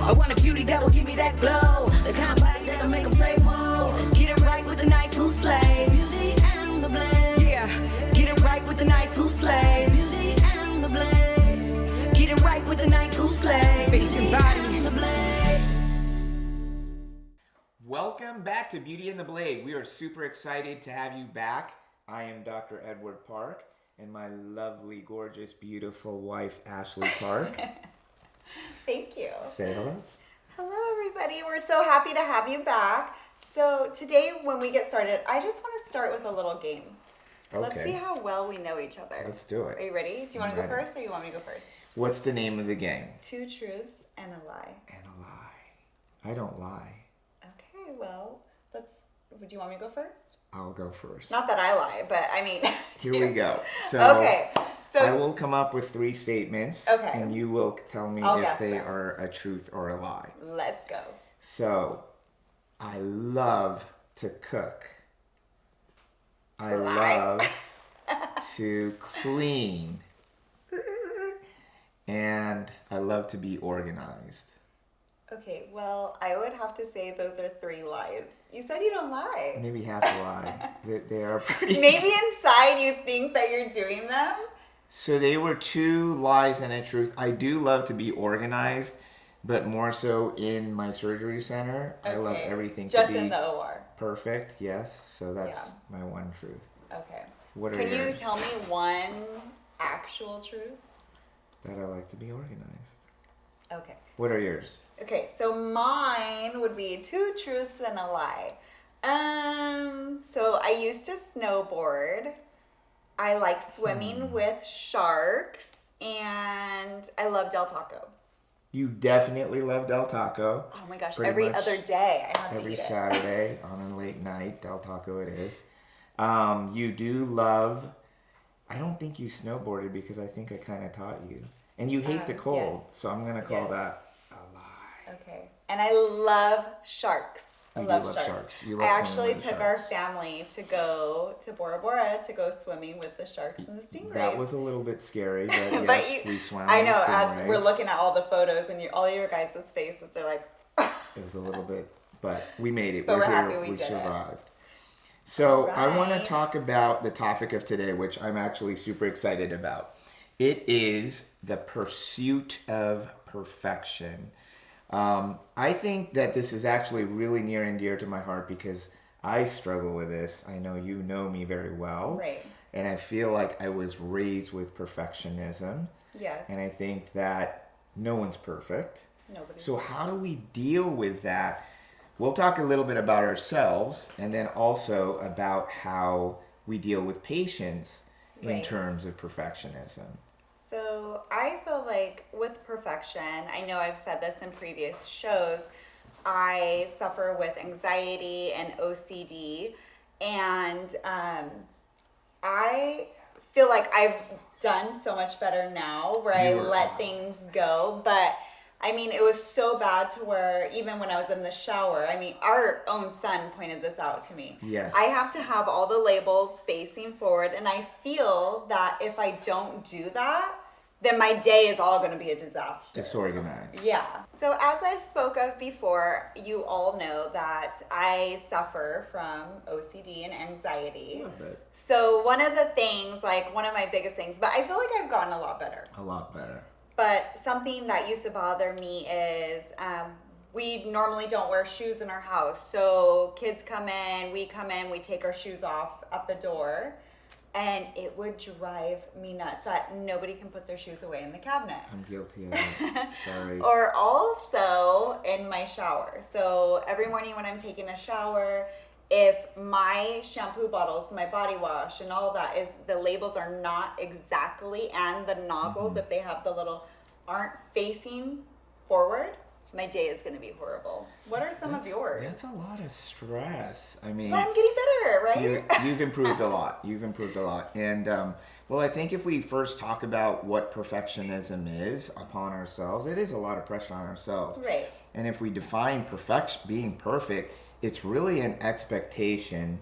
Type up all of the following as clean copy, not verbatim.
I want a beauty that will give me that glow. The kind of body that'll make them say, whoa. Get it right with the knife who slays. Beauty and the blade. Yeah, get it right with the knife who slays. Beauty and the blade. Get it right with the knife who slays. Face and body. And the blade. Welcome back to Beauty and the Blade. We are super excited to have you back. I am Dr. Edward Park and my lovely, gorgeous, beautiful wife, Ashlee Park. Thank you. Say hello. Hello, everybody. We're so happy to have you back. So today, when we get started, I just want to start with a little game. Okay. Let's see how well we know each other. Let's do it. Are you ready? Do you want to go first or you want me to go first? What's the name of the game? Two truths and a lie. And a lie. I don't lie. Okay, well, would you want me to go first? I'll go first. Not that I lie, but I mean. Here we go. So okay. So I will come up with 3 statements. Okay. And you will tell me if they are a truth or a lie. Let's go. So, I love to cook. I Lie. love to clean. And I love to be organized. Okay, well, I would have to say those are 3 lies. You said you don't lie. Maybe half a lie. They are pretty... Maybe inside you think that you're doing them. So they were 2 lies and a truth. I do love to be organized, but more so in my surgery center. Okay. I love everything just to be in the OR. Perfect, yes. So that's my one truth. Okay. What are Can yours? you tell me one actual truth? That I like to be organized. Okay. What are yours? Okay, so mine would be 2 truths and a lie. So I used to snowboard. I like swimming with sharks, and I love Del Taco. You definitely love Del Taco. Oh my gosh, Pretty every much other day I have to eat every it. Saturday on a late night, Del Taco it is. You do love, I don't think you snowboarded because I think I kind of taught you. And you hate the cold, so I'm going to call that a lie. Okay. And I love sharks. I love sharks. You love I actually swimming with took our family to go to Bora Bora to go swimming with the sharks and the stingrays. That was a little bit scary, but yes, but we swam I with know, stingrays. as we're looking at all the photos and all your guys' faces are like... It was a little bit, but we made it. But we're here, happy we did survived. So All I want to right. talk about the topic of today, which I'm actually super excited about. It is the pursuit of perfection. I think that this is actually really near and dear to my heart because I struggle with this. I know you know me very well. Right. And I feel like I was raised with perfectionism. Yes. And I think that no one's perfect. Nobody. So how do we deal with that? We'll talk a little bit about ourselves and then also about how we deal with patients in terms of perfectionism. So I feel like with perfection, I know I've said this in previous shows, I suffer with anxiety and OCD, and I feel like I've done so much better now where I let things go, but I mean, it was so bad to where even when I was in the shower, I mean, our own son pointed this out to me. Yes. I have to have all the labels facing forward, and I feel that if I don't do that, then my day is all going to be a disaster. Disorganized. Yeah. So as I've spoke of before, you all know that I suffer from OCD and anxiety. A little bit. So one of the things, like one of my biggest things, but I feel like I've gotten a lot better. A lot better. But something that used to bother me is we normally don't wear shoes in our house. So kids come in, we take our shoes off at the door. And it would drive me nuts that nobody can put their shoes away in the cabinet. I'm guilty of it. Sorry. Or also in my shower. So every morning when I'm taking a shower, if my shampoo bottles, my body wash, and all that is, the labels are not exactly, and the nozzles, if they have the little, aren't facing forward, my day is going to be horrible. What are some of yours? That's a lot of stress. I mean, but I'm getting better, right? You've improved a lot. And, well, I think if we first talk about what perfectionism is upon ourselves, it is a lot of pressure on ourselves. Right. And if we define being perfect, it's really an expectation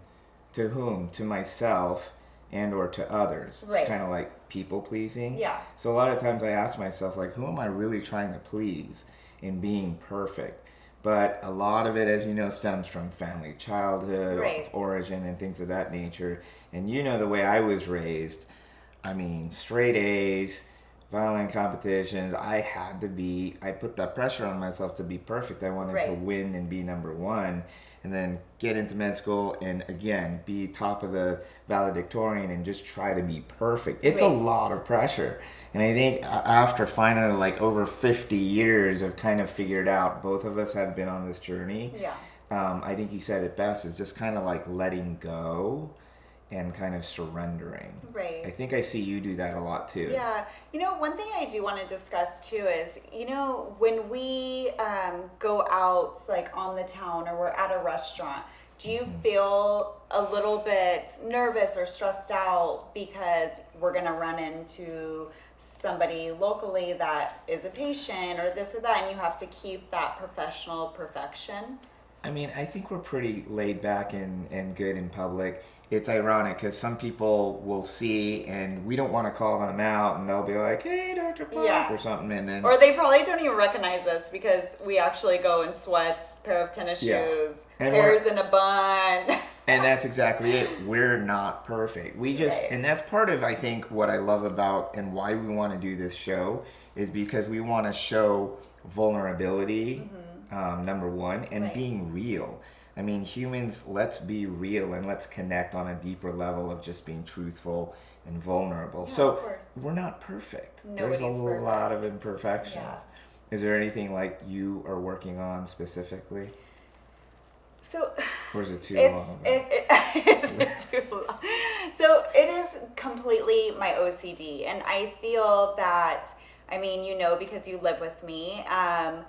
to whom? To myself and or to others. It's Right. kind of like people pleasing. Yeah. So a lot of times I ask myself, like, who am I really trying to please in being perfect? But a lot of it, as you know, stems from family, childhood, Right. origin, and things of that nature. And you know the way I was raised, I mean, straight A's, violin competitions. I put that pressure on myself to be perfect. I wanted to Right. win and be number one, and then get into med school and again be top of the valedictorian and just try to be perfect. It's a Right. lot of pressure. And I think after finally, like, over 50 years, I've kind of figured out, both of us have been on this journey. Yeah. I think you said it best, is just kind of like letting go and kind of surrendering. Right. I think I see you do that a lot too. Yeah. One thing I do want to discuss too is, when we go out like on the town or we're at a restaurant, do you feel a little bit nervous or stressed out because we're going to run into somebody locally that is a patient or this or that, and you have to keep that professional perfection? I mean, I think we're pretty laid back and good in public. It's ironic because some people will see and we don't want to call them out, and they'll be like, "Hey, Dr. Park," Yeah. or something, and then Or they probably don't even recognize us because we actually go in sweats, pair of tennis Yeah. shoes, And hairs in a bun. and that's exactly it. We're not perfect. We just, Right. and that's part of, I think, what I love about and why we want to do this show is because we want to show vulnerability, number one, and Right. being real. I mean, humans, let's be real and let's connect on a deeper level of just being truthful and vulnerable. Yeah, So of course. we're not perfect. Nobody's There's a lot of perfect. imperfections. Yeah. Is there anything like you are working on specifically? So Or is it too it's long? it's too long. So it is completely my OCD, and I feel that, because you live with me, and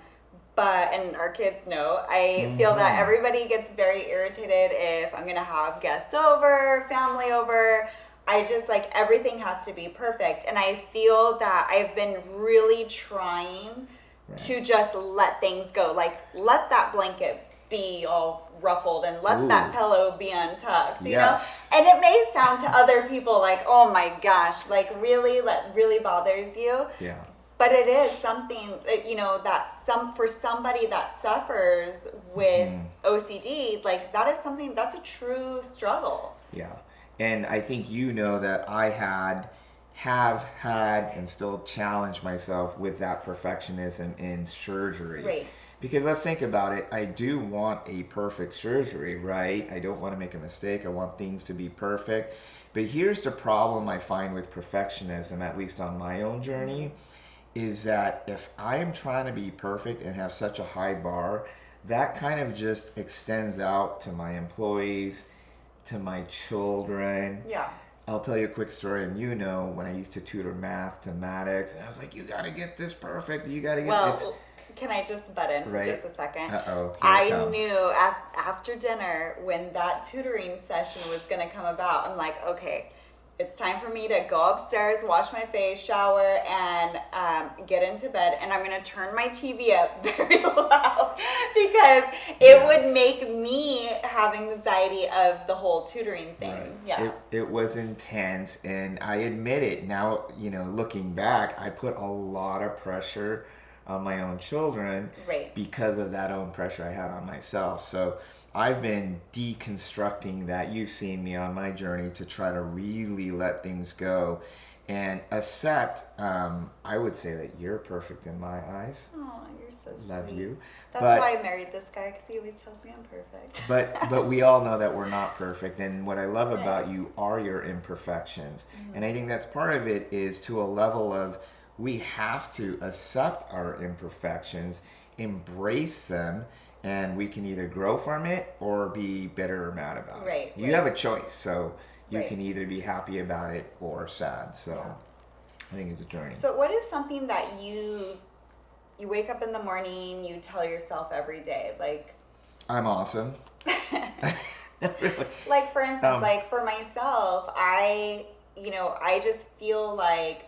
our kids know, I feel that everybody gets very irritated if I'm gonna have guests over, family over. I just, like, everything has to be perfect, and I feel that I've been really trying to just let things go, like let that blanket be all ruffled and let that Ooh. pillow be untucked, you Yes. know? And it may sound to other people like, oh my gosh, like really, that really bothers you. Yeah. But it is something that for somebody that suffers with OCD, like that is something that's a true struggle. Yeah. And I think you know that I have had and still challenge myself with that perfectionism in surgery. Right. Because let's think about it. I do want a perfect surgery, right? I don't want to make a mistake. I want things to be perfect. But here's the problem I find with perfectionism, at least on my own journey, is that if I'm trying to be perfect and have such a high bar, that kind of just extends out to my employees, to my children. Yeah. I'll tell you a quick story, and when I used to tutor mathematics, and I was like, you got to get this perfect. You got to get Well, can I just butt in Right. for just a second? Uh-oh, here it I comes. knew after dinner when that tutoring session was going to come about, I'm like, okay, it's time for me to go upstairs, wash my face, shower, and get into bed. And I'm going to turn my TV up very loud because it would make me have anxiety of the whole tutoring thing. Right. Yeah. It was intense, and I admit it now, looking back, I put a lot of pressure on my own children Right. because of that own pressure I had on myself. So I've been deconstructing that. You've seen me on my journey to try to really let things go and accept. I would say that you're perfect in my eyes. Oh, you're so sweet. Love you. That's But- why I married this guy, because he always tells me I'm perfect. But we all know that we're not perfect, and what I love Right. about you are your imperfections. And I think that's part of it, is to a level of we have to accept our imperfections, embrace them, and we can either grow from it or be bitter or mad about it. Right, You right. have a choice, so you Right. can either be happy about it or sad. So Yeah. I think it's a journey. So what is something that you wake up in the morning, you tell yourself every day, like I'm awesome. Really. like for instance, Um, like for myself, I just feel like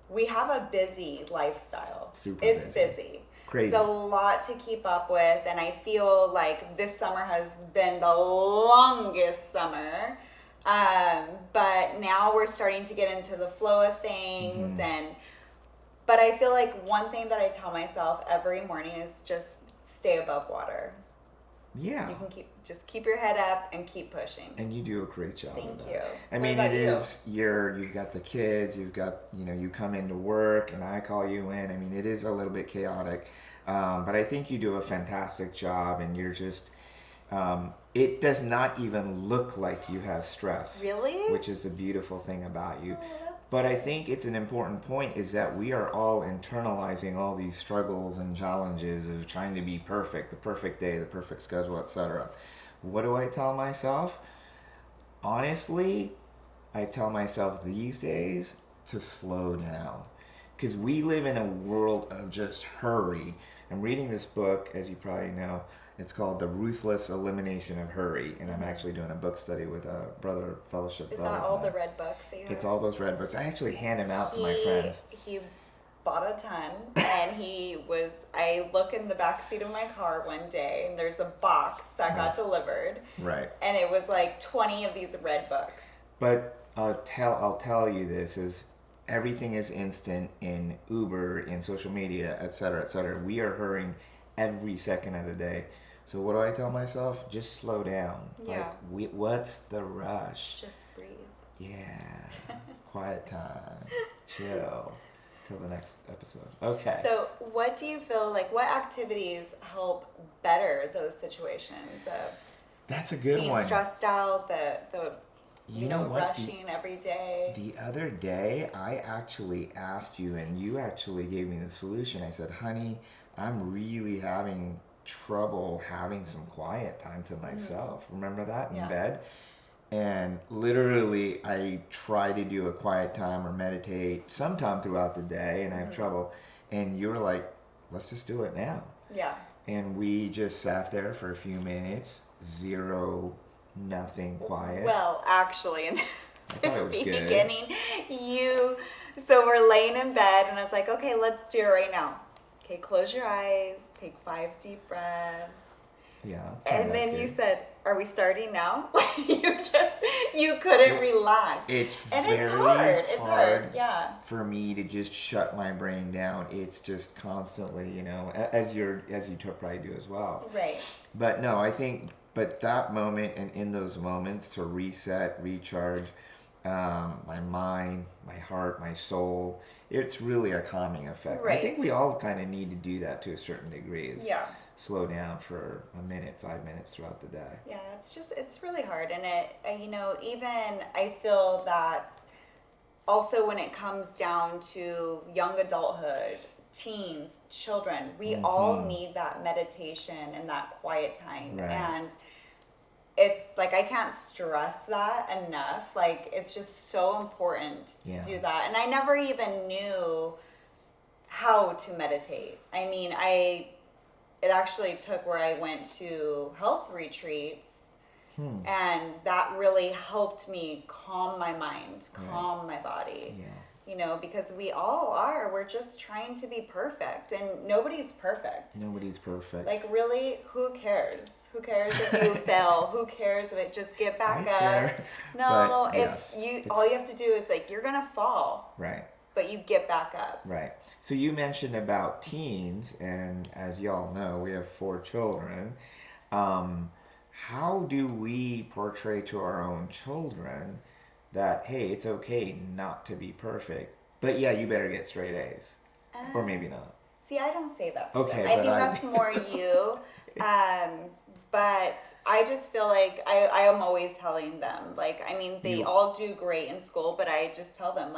we have a busy lifestyle. Super it's busy. busy. Crazy. It's a lot to keep up with, and I feel like this summer has been the longest summer. But now we're starting to get into the flow of things, but I feel like one thing that I tell myself every morning is just stay above water. Yeah. You can keep your head up and keep pushing. And you do a great job. Thank of that. you. I What mean, about it you? is you've got the kids, you've got you come into work, and I call you in. I mean, it is a little bit chaotic, but I think you do a fantastic job, and you're just. It does not even look like you have stress. Really? Which is the beautiful thing about you. Oh, But I think it's an important point is that we are all internalizing all these struggles and challenges of trying to be perfect, the perfect day, the perfect schedule, etc. What do I tell myself? Honestly, I tell myself these days to slow down. Because we live in a world of just hurry. I'm reading this book, as you probably know. It's called The Ruthless Elimination of Hurry. And I'm actually doing a book study with a fellowship Is brother. that all the red books that you have? It's all those red books. I actually hand them out to my friends. He bought a ton, and I look in the back seat of my car one day, and there's a box that got delivered. Right. And it was like 20 of these red books. But I'll tell you this is everything is instant in Uber, in social media, et cetera, et cetera. We are hurrying every second of the day. So what do I tell myself? Just slow down. Yeah. Like, what's the rush? Just breathe. Yeah. Quiet time. Chill. Till the next episode. Okay. So what do you feel like, what activities help better those situations of That's a good being one. stressed out, the You know what? rushing every day? The other day, I actually asked you, and you actually gave me the solution. I said, honey, I'm really having trouble having some quiet time to myself. Remember that in bed? And literally, I try to do a quiet time or meditate sometime throughout the day, and I have trouble. And you were like, let's just do it now. Yeah. And we just sat there for a few minutes, nothing quiet. Well, actually, in thought it was good. beginning, so we're laying in bed, and I was like, okay, let's do it right now. Okay, close your eyes, take 5 deep breaths. Yeah. And then you said, are we starting now? you couldn't relax. It's and very it's hard. It's hard. Yeah. For me to just shut my brain down. It's just constantly, as you probably do as well. Right. But no, I think, that moment and in those moments to reset, recharge my mind, my heart, my soul, it's really a calming effect. Right. I think we all kind of need to do that to a certain degree. Yeah. Slow down for a minute, 5 minutes throughout the day. Yeah, it's really hard. And even I feel that also when it comes down to young adulthood, teens, children, we all need that meditation and that quiet time. Right. And it's like, I can't stress that enough. Like, it's just so important to do that. And I never even knew how to meditate. I mean, it actually took where I went to health retreats, and that really helped me calm my mind, calm my body. Yeah. Because we all are. We're just trying to be perfect, and nobody's perfect. Nobody's perfect. Like, really, who cares? Who cares if you fail? Who cares if it just get back I up? care, No, but all you have to do is you're gonna fall, Right. but you get back up. Right. So you mentioned about teens, and as y'all know, we have 4 children. How do we portray to our own children that, hey, it's okay not to be perfect, but yeah, you better get straight A's, or maybe not? See, I don't say that to Okay, them. I but think that's more you. But I just feel like I am always telling them, they all do great in school, but I just tell them,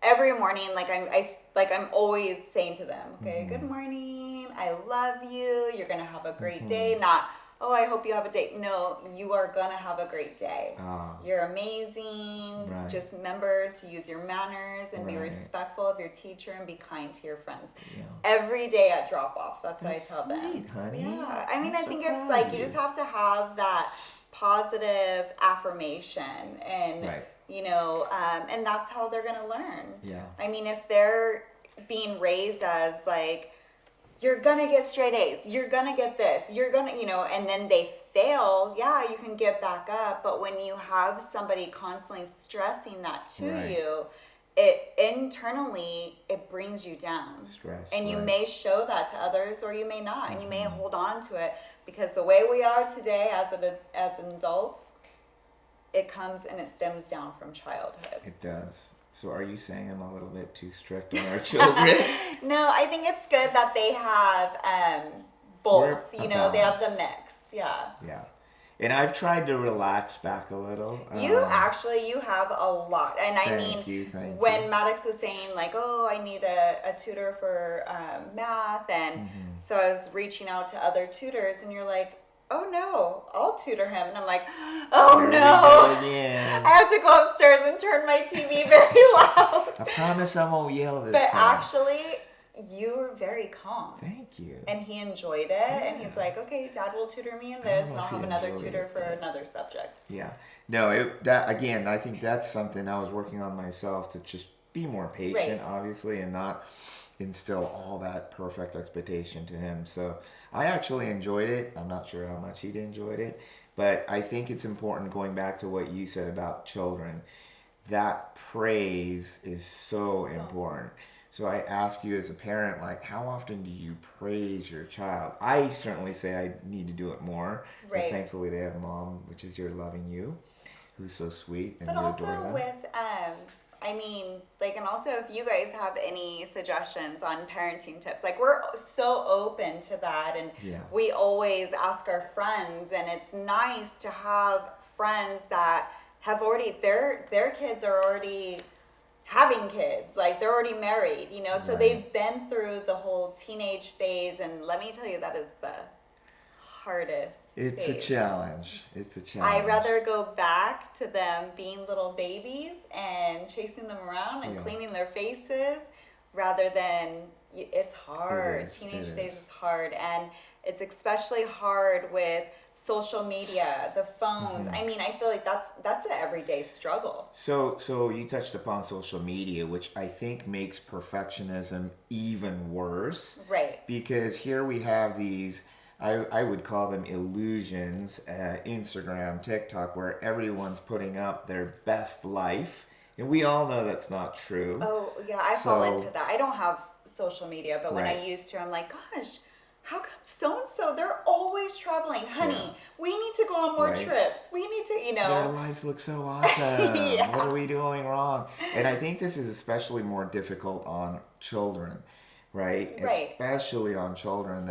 every morning, I'm always saying to them, okay, good morning, I love you, you're gonna have a great day. Not, oh, I hope you have a day. No, you are gonna have a great day. You're amazing. Right. Just remember to use your manners and be Right. respectful of your teacher and be kind to your friends. Yeah. Every day at drop off, that's what I That's tell them. sweet, honey. Yeah, I mean, I'm I so think proud it's like of you you. just have to have that positive affirmation, and Right. and that's how they're gonna learn. Yeah. I mean, if they're being raised as you're gonna get straight A's, you're gonna get this, you're gonna, you know, and then they fail, yeah, you can get back up. But when you have somebody constantly stressing that to Right. you, it internally, it brings you down. Stress, and you right. may show that to others, or you may not, and you may hold on to it, because the way we are today as adults, it comes and it stems down from childhood. It does. So are you saying I'm a little bit too strict on our children? No, I think it's good that they have both. We're a You know, they have the balance. mix. Yeah. Yeah. And I've tried to relax back a little. You have a lot. And I mean, Thank when you. Maddox was saying like, oh, I need a tutor for math. And so I was reaching out to other tutors, and you're like, oh no, I'll tutor him. And I'm like, oh Here we no. go again. I have to go upstairs and turn my TV very loud. I promise I won't yell this But time. actually, you were very calm. Thank you. And he enjoyed it, and he's like, okay, Dad will tutor me in this, and know I'll if he have another enjoyed tutor it, for but- another subject. Yeah. No, that again, I think that's something I was working on myself, to just be more patient, Right. obviously, and not instill all that perfect expectation to him. So I actually enjoyed it. I'm not sure how much he enjoyed it, but I think it's important, going back to what you said about children, that praise is so important. So I ask you as a parent, like, how often do you praise your child? I certainly say I need to do it more. But Right. thankfully they have a mom, which is your loving you, who's so sweet, and But you also adore them. with, I mean, like, and also if you guys have any suggestions on parenting tips, like, we're so open to that, and Yeah. we always ask our friends, and it's nice to have friends that have already, their kids are already having kids, like they're already married, you know, so Right. they've been through the whole teenage phase, and let me tell you, that is the hardest It's a phase. challenge. It's a challenge. I'd rather go back to them being little babies and chasing them around and Yeah. cleaning their faces, rather than, it's hard. It is, Teenage it stage is. is hard, and it's especially hard with social media, the phones. Mm-hmm. I mean, I feel like that's an everyday struggle. So you touched upon social media, which I think makes perfectionism even worse. Right. Because here we have these, I would call them illusions, Instagram, TikTok, where everyone's putting up their best life. And we all know that's not true. Oh, yeah, I fall So- into that. I don't have social media, but when I Right. used to, I'm like, gosh, how come so-and-so, they're always traveling? Honey, Yeah. we need to go on more Right. trips. We need to, you Their know. lives look so awesome. Yeah. What are we doing wrong? And I think this is especially more difficult on children, right? Right. Especially on children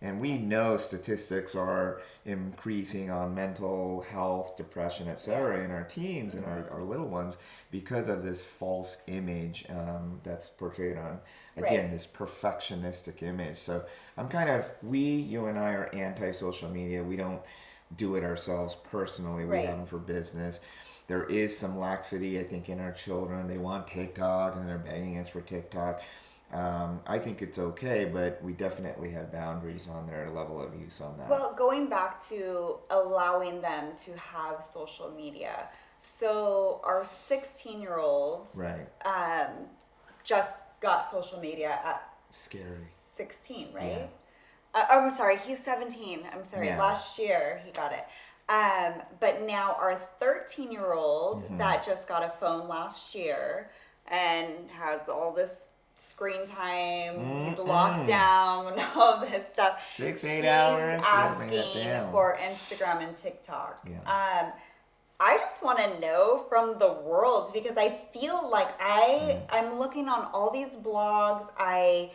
and we know statistics are increasing on mental health, depression, etc. Yes. in our teens and our little ones, because of this false image that's portrayed on, again, Right. this perfectionistic image. So you and I are anti-social media. We don't do it ourselves personally. We Right. have them for business. There is some laxity, I think, in our children. They want TikTok, and they're begging us for TikTok. I think it's okay, but we definitely have boundaries on their level of use on that. Well, going back to allowing them to have social media. So our 16-year-old Right. just got social media at Scary. 16, right? I'm sorry, he's 17. I'm sorry, Yeah. last year he got it. But now our 13-year-old Mm-hmm. that just got a phone last year and has all this screen time, he's locked down and all this stuff. 6-8 He's hours. Yeah, bring that asking down. for Instagram and TikTok. Yeah. I just want to know from the world, because I feel like I'm looking on all these blogs. I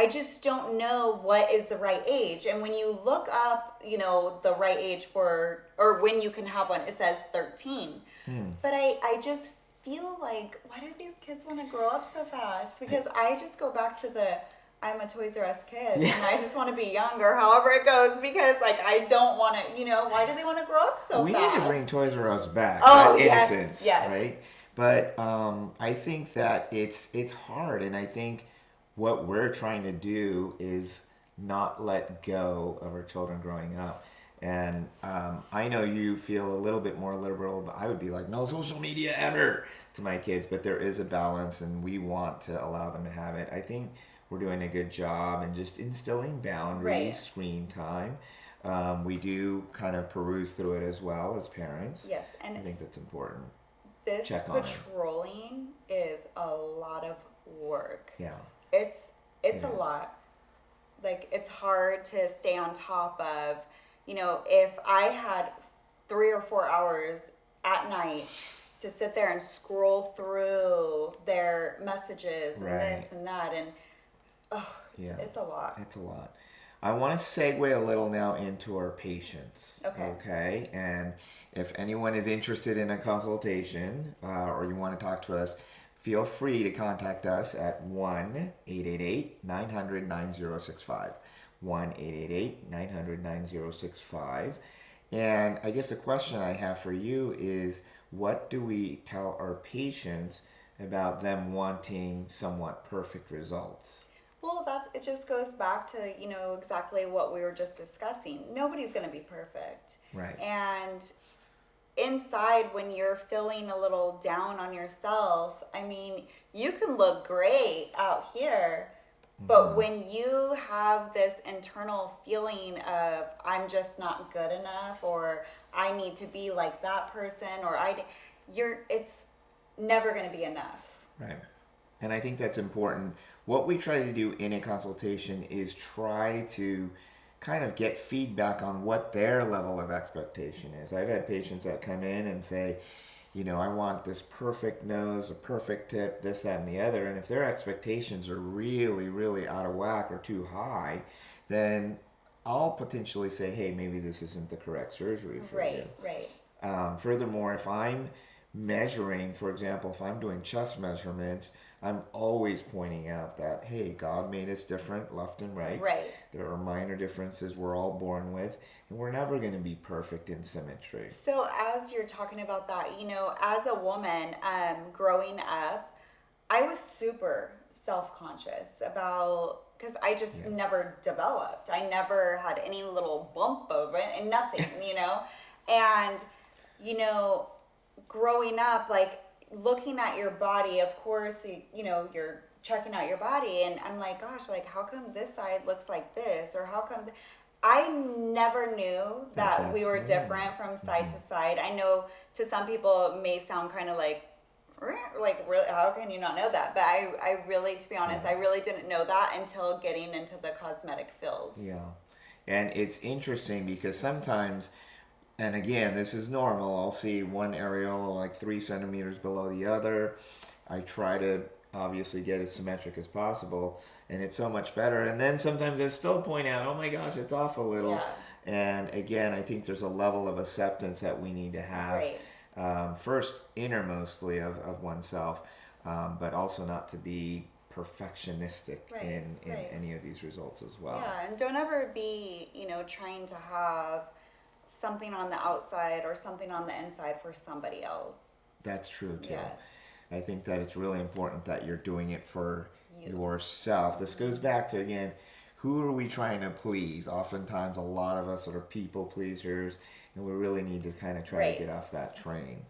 just don't know what is the right age. And when you look up, you know, the right age for, or when you can have one, it says 13. But I just feel like, why do these kids want to grow up so fast? Because I just go back to I'm a Toys R Us kid, and I just want to be younger, however it goes, because, like, I don't want to, you know, why do they want to grow up so We fast? need to bring Toys R Us back. Oh, that yes, innocence, yes. right? But I think that it's hard, and I think what we're trying to do is not let go of our children growing up. And I know you feel a little bit more liberal, but I would be like, no social media ever to my kids. But there is a balance, and we want to allow them to have it. I think we're doing a good job and just instilling boundaries, Right. screen time. We do kind of peruse through it as well as parents. Yes, I and think that's important. this Check on it. patrolling is a lot of work. Yeah. It's It a is. lot. Like, it's hard to stay on top of, if I had 3 or 4 hours at night to sit there and scroll through their messages and Right. this and that, and Yeah. it's a lot. It's a lot. I want to segue a little now into our patients. Okay. And if anyone is interested in a consultation or you want to talk to us, feel free to contact us at 1-888-900-9065. 1-888-900-9065. And I guess the question I have for you is, what do we tell our patients about them wanting somewhat perfect results? Well, it just goes back to, exactly what we were just discussing. Nobody's going to be perfect. Right. And inside, when you're feeling a little down on yourself, I mean, you can look great out here, but when you have this internal feeling of, I'm just not good enough, or I need to be like that person, or it's never going to be enough. Right. And I think that's important. What we try to do in a consultation is try to kind of get feedback on what their level of expectation is. I've had patients that come in and say, I want this perfect nose, a perfect tip, this, that, and the other. And if their expectations are really, really out of whack or too high, then I'll potentially say, hey, maybe this isn't the correct surgery for you. Right. Furthermore, if I'm measuring, for example, if I'm doing chest measurements, I'm always pointing out that, hey, God made us different, left and right. Right. There are minor differences we're all born with, and we're never going to be perfect in symmetry. So as you're talking about that, as a woman, growing up, I was super self-conscious about, because I just never developed. I never had any little bump of it and nothing, And, growing up, like, looking at your body, of course, you're checking out your body, and I'm like, gosh, like, how come this side looks like this, or how come I never knew that we were different from side to side. I know to some people it may sound kind of like really, how can you not know that? But I really, to be honest, I really didn't know that until getting into the cosmetic field. Yeah. And it's interesting because sometimes, and again, this is normal, I'll see one areola like 3 centimeters below the other. I try to obviously get as symmetric as possible, and it's so much better. And then sometimes I still point out, oh my gosh, it's off a little. Yeah. And again, I think there's a level of acceptance that we need to have. Right. First, innermostly of oneself, but also not to be perfectionistic in any of these results as well. Yeah, and don't ever be, trying to have something on the outside or something on the inside for somebody else. That's true too. Yes. I think that it's really important that you're doing it for yourself. This goes back to, again, who are we trying to please? Oftentimes, a lot of us are people pleasers, and we really need to kind of try to get off that train.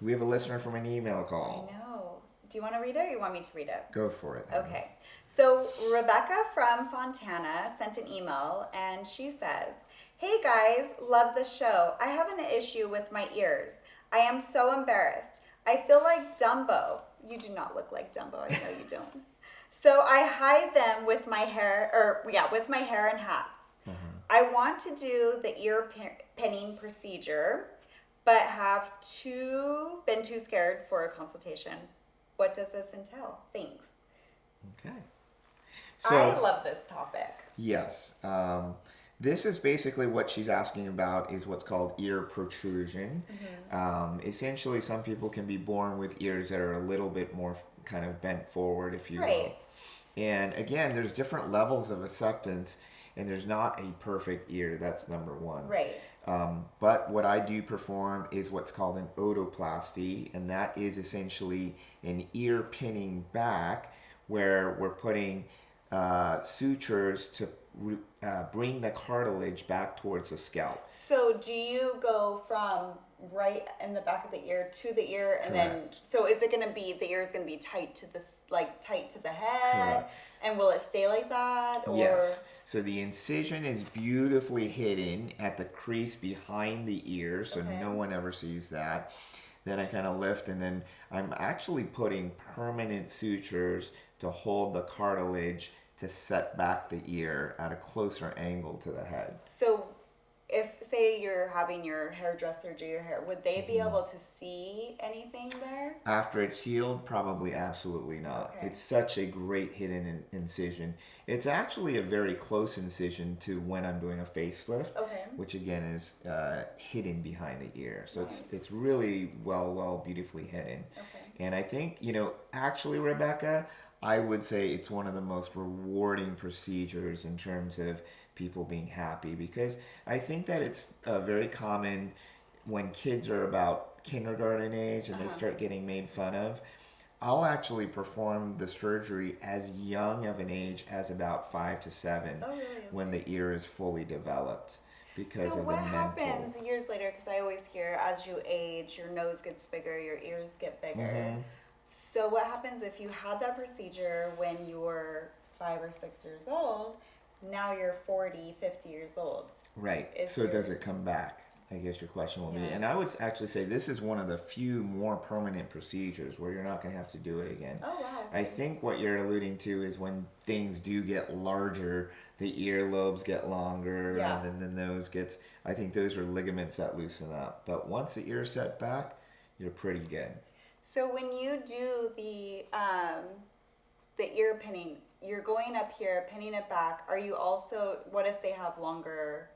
We have a listener from an email call. I know. Do you want to read it, or you want me to read it? Go for it. Okay. So Rebecca from Fontana sent an email, and she says, "Hey guys, love the show. I have an issue with my ears. I am so embarrassed. I feel like Dumbo." You do not look like Dumbo. I know you don't. "So I hide them with my hair, with my hair and hats. I want to do the ear pinning procedure, but have been too scared for a consultation. What does this entail? Thanks." Okay. I love this topic. Yes. This is basically what she's asking about is what's called ear protrusion. Essentially, some people can be born with ears that are a little bit more kind of bent forward, if you will. And again, there's different levels of acceptance, and there's not a perfect ear. That's number one. Right. But what I do perform is what's called an otoplasty, and that is essentially an ear pinning back where we're putting sutures to bring the cartilage back towards the scalp. So do you go from right in the back of the ear to the ear, and Correct. then so is it going to be the ear is going to be tight to this tight to the head, Correct. and will it stay like that? Or Yes. So the incision is beautifully hidden at the crease behind the ear, so Okay. no one ever sees that. Then I kind of lift, and then I'm actually putting permanent sutures to hold the cartilage to set back the ear at a closer angle to the head. So, if say you're having your hairdresser do your hair, would they be able to see anything there? After it's healed, probably absolutely not. Okay. It's such a great hidden incision. It's actually a very close incision to when I'm doing a facelift, Okay. which again is hidden behind the ear. So Nice. it's really well, beautifully hidden. Okay. And I think, actually, Rebecca, I would say it's one of the most rewarding procedures in terms of people being happy, because I think that it's very common when kids are about kindergarten age and they start getting made fun of. I'll actually perform the surgery as young of an age as about 5 to 7 Oh, really? when the ear is fully developed because So of what the mental. happens years later? Because I always hear as you age, your nose gets bigger, your ears get bigger. Mm-hmm. So what happens if you had that procedure when you were 5 or 6 years old? Now you're 40, 50 years old. Right. Is So your- does it come back? I guess your question will be. Yeah. And I would actually say this is one of the few more permanent procedures where you're not going to have to do it again. Oh, wow. I think what you're alluding to is when things do get larger, the earlobes get longer, Yeah. and then the nose gets, I think those are ligaments that loosen up. But once the ear's set back, you're pretty good. So when you do the ear pinning, you're going up here, pinning it back. Are you also, what if they have longer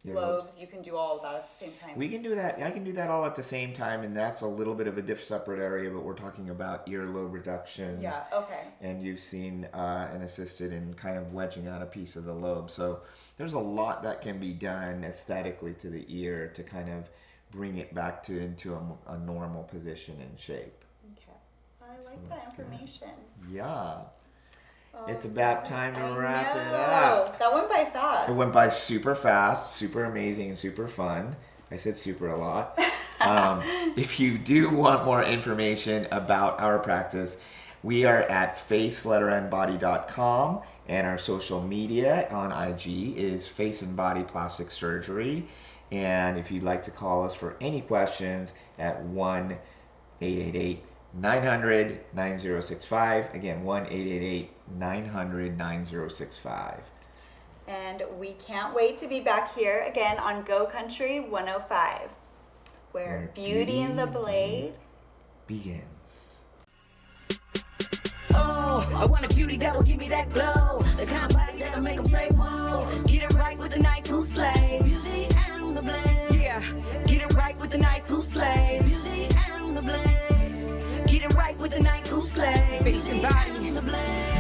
Earlobes. lobes? You can do all of that at the same time. We can do that. I can do that all at the same time, and that's a little bit of a separate area, but we're talking about earlobe reductions. Yeah, okay. And you've seen an assisted in kind of wedging out a piece of the lobe. So there's a lot that can be done aesthetically to the ear to kind of bring it back into a normal position and shape. Okay. I like that information. Yeah. Oh, It's about time to I wrap it know. up. That went by fast. It went by super fast, super amazing, and super fun. I said super a lot. If you do want more information about our practice, we are at faceletterandbody.com, and our social media on IG is Face and Body Plastic Surgery. And if you'd like to call us for any questions at 1-888-900-9065. Again, 1-888-900-9065. And we can't wait to be back here again on Go Country 105, where beauty in the blade begins. Oh, I want a beauty that will give me that glow. The kind of body that'll make them say, whoa. Get it right with the knife who slays. Beauty and the blend. Yeah, get it right with the knife who slays. Beauty and the blend. Get it right with the knife who slays. Face and body in the blend.